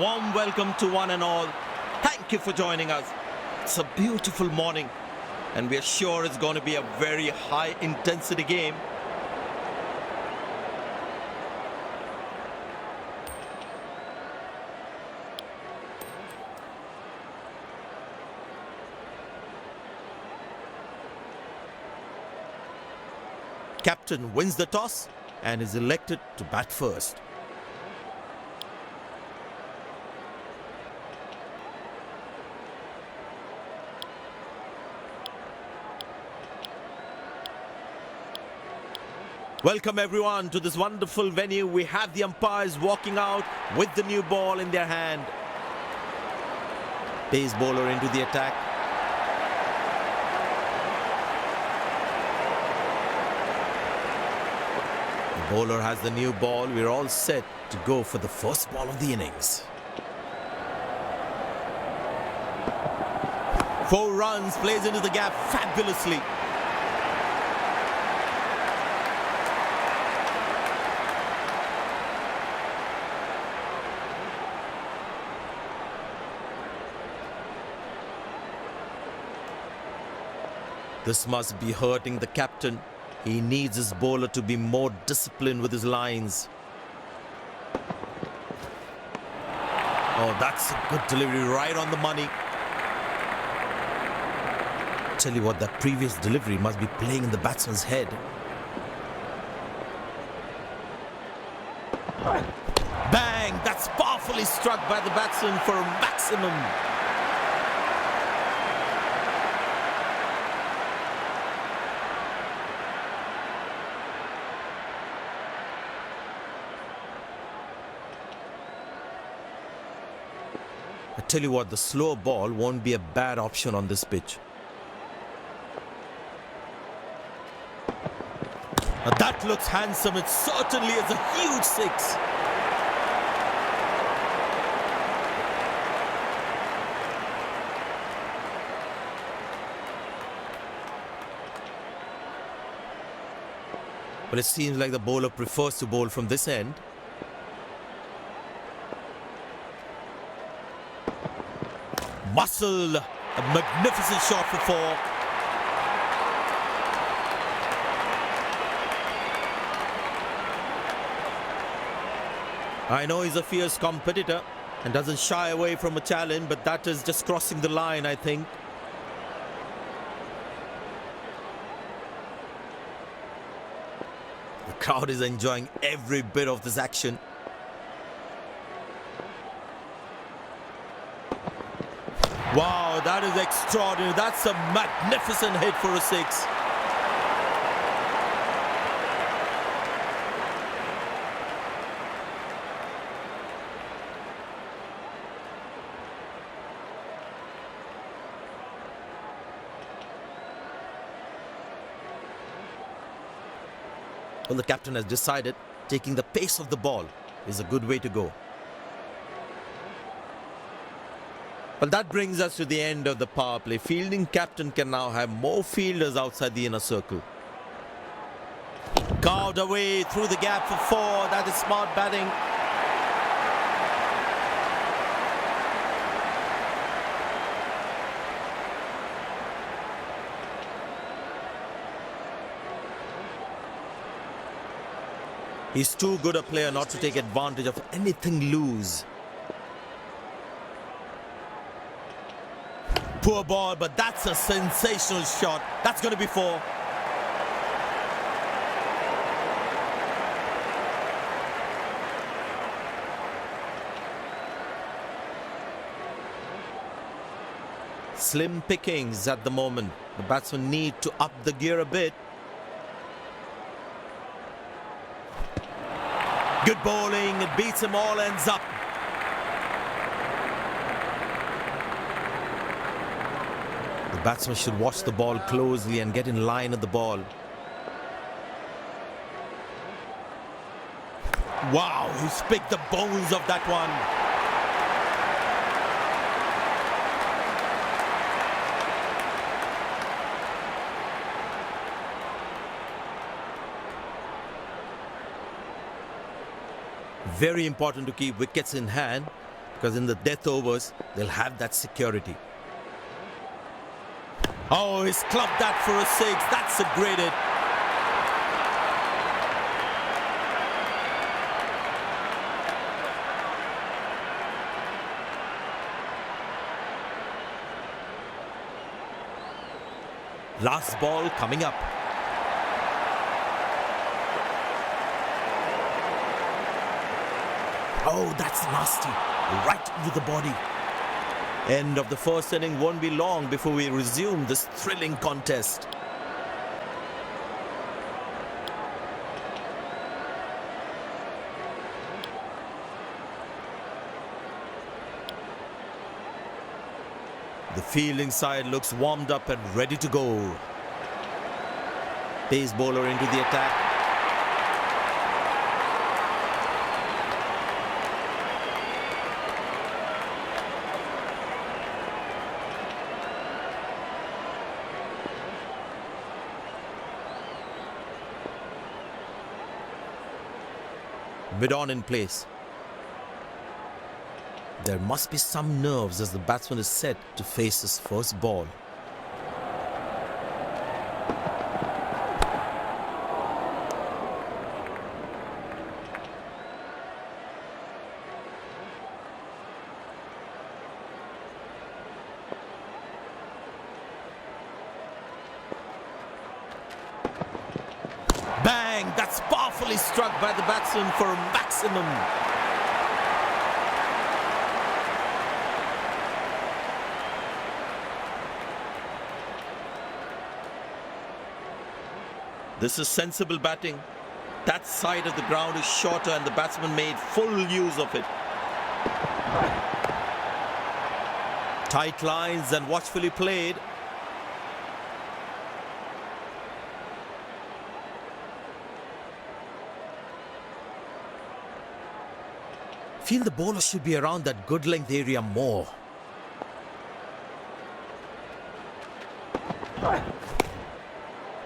Warm welcome to one and all. Thank you for joining us. It's a beautiful morning and we are sure it's going to be a very high intensity game. Captain wins the toss and is elected to bat first. Welcome everyone to this wonderful venue. We have the umpires walking out with the new ball in their hand. Pace bowler into the attack. The bowler has the new ball. We're all set to go for the first ball of the innings. 4 runs, plays into the gap fabulously. This must be hurting the captain. He needs his bowler to be more disciplined with his lines. Oh, that's a good delivery, right on the money. Tell you what, that previous delivery must be playing in the batsman's head. Bang! That's powerfully struck by the batsman for a maximum. I tell you what, the slow ball won't be a bad option on this pitch. Now that looks handsome. It certainly is a huge 6. But it seems like the bowler prefers to bowl from this end. Muscle, a magnificent shot for 4. I know he's a fierce competitor and doesn't shy away from a challenge, but that is just crossing the line, I think. The crowd is enjoying every bit of this action. Wow, that is extraordinary. That's a magnificent hit for a 6. Well, the captain has decided taking the pace of the ball is a good way to go. Well, that brings us to the end of the power play. Fielding captain can now have more fielders outside the inner circle. Carved away through the gap for 4. That is smart batting. He's too good a player not to take advantage of anything loose. Poor ball, but that's a sensational shot. That's going to be 4. Slim pickings at the moment. The batsmen need to up the gear a bit. Good bowling. It beats him all, ends up. The batsman should watch the ball closely and get in line at the ball. Wow, he's picked the bones of that one. Very important to keep wickets in hand. because in the death overs, they'll have that security. Oh, he's clubbed that for a 6. That's a great hit. Last ball coming up. Oh, that's nasty. Right with the body. End of the first inning won't be long before we resume this thrilling contest. The fielding side looks warmed up and ready to go. Pace bowler into the attack. Mid-on in place. There must be some nerves as the batsman is set to face his first ball. Bang! That's powerfully struck by the batsman for a maximum. This is sensible batting. That side of the ground is shorter and the batsman made full use of it. Tight lines and watchfully played. Feel the bowler should be around that good length area more.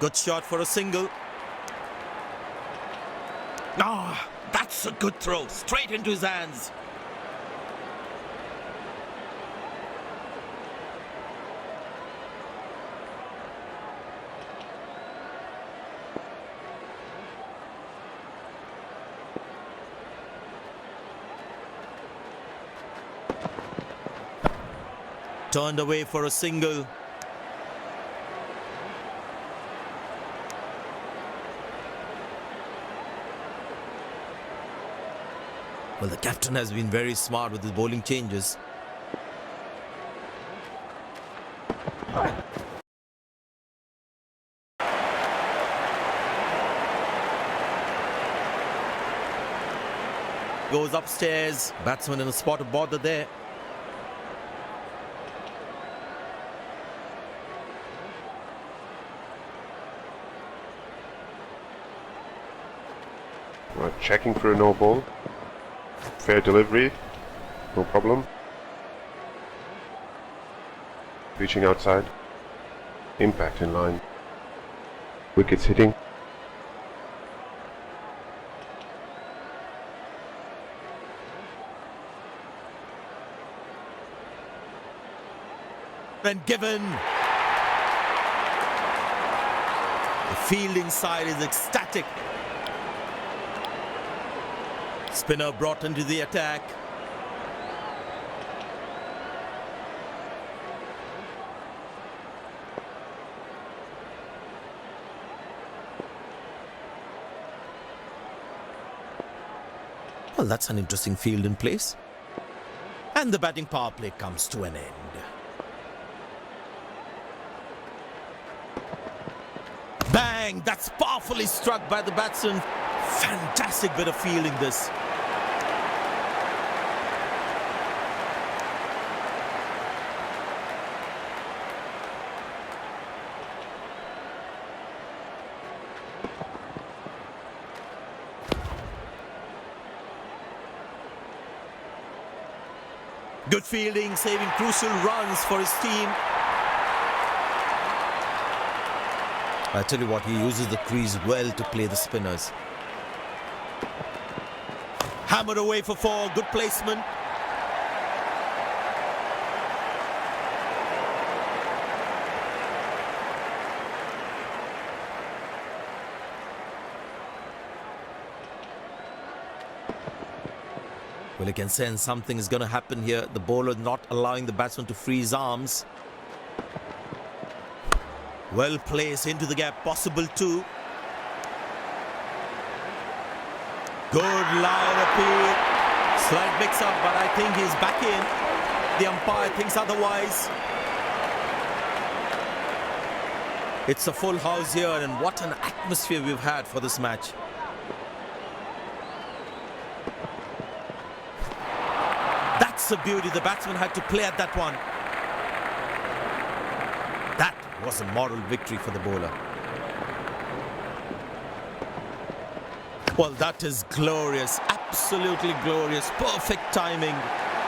Good shot for a single. Ah, that's a good throw. Straight into his hands. Turned away for a single. Well, the captain has been very smart with his bowling changes. Goes upstairs. Batsman in a spot of bother there. Right, checking for a no ball. Fair delivery, no problem. Reaching outside. Impact in line. Wickets hitting. And given. The fielding side is ecstatic. Spinner brought into the attack. Well, that's an interesting field in place. And the batting power play comes to an end. Bang! That's powerfully struck by the batsman. Fantastic bit of fielding this. Good fielding, saving crucial runs for his team. I tell you what, he uses the crease well to play the spinners. Hammered away for 4, good placement. Well, you can sense something is going to happen here. The bowler not allowing the batsman to free his arms. Well placed into the gap, possible two. Good line appeal. Slight mix-up, but I think he's back in. The umpire thinks otherwise. It's a full house here, and what an atmosphere we've had for this match. That's a beauty. The batsman had to play at that one. That was a moral victory for the bowler. Well, that is glorious. Absolutely glorious. Perfect timing.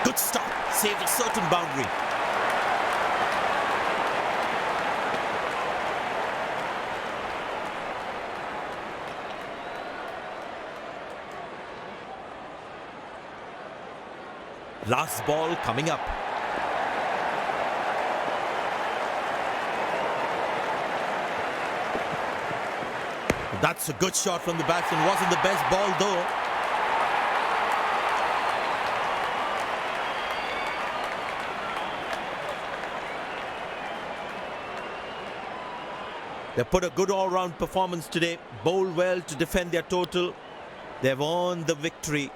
Good stop. Saved a certain boundary. Last ball coming up. That's a good shot from the batsman. Wasn't the best ball though. They put a good all-round performance today. Bowled well to defend their total. They've earned the victory.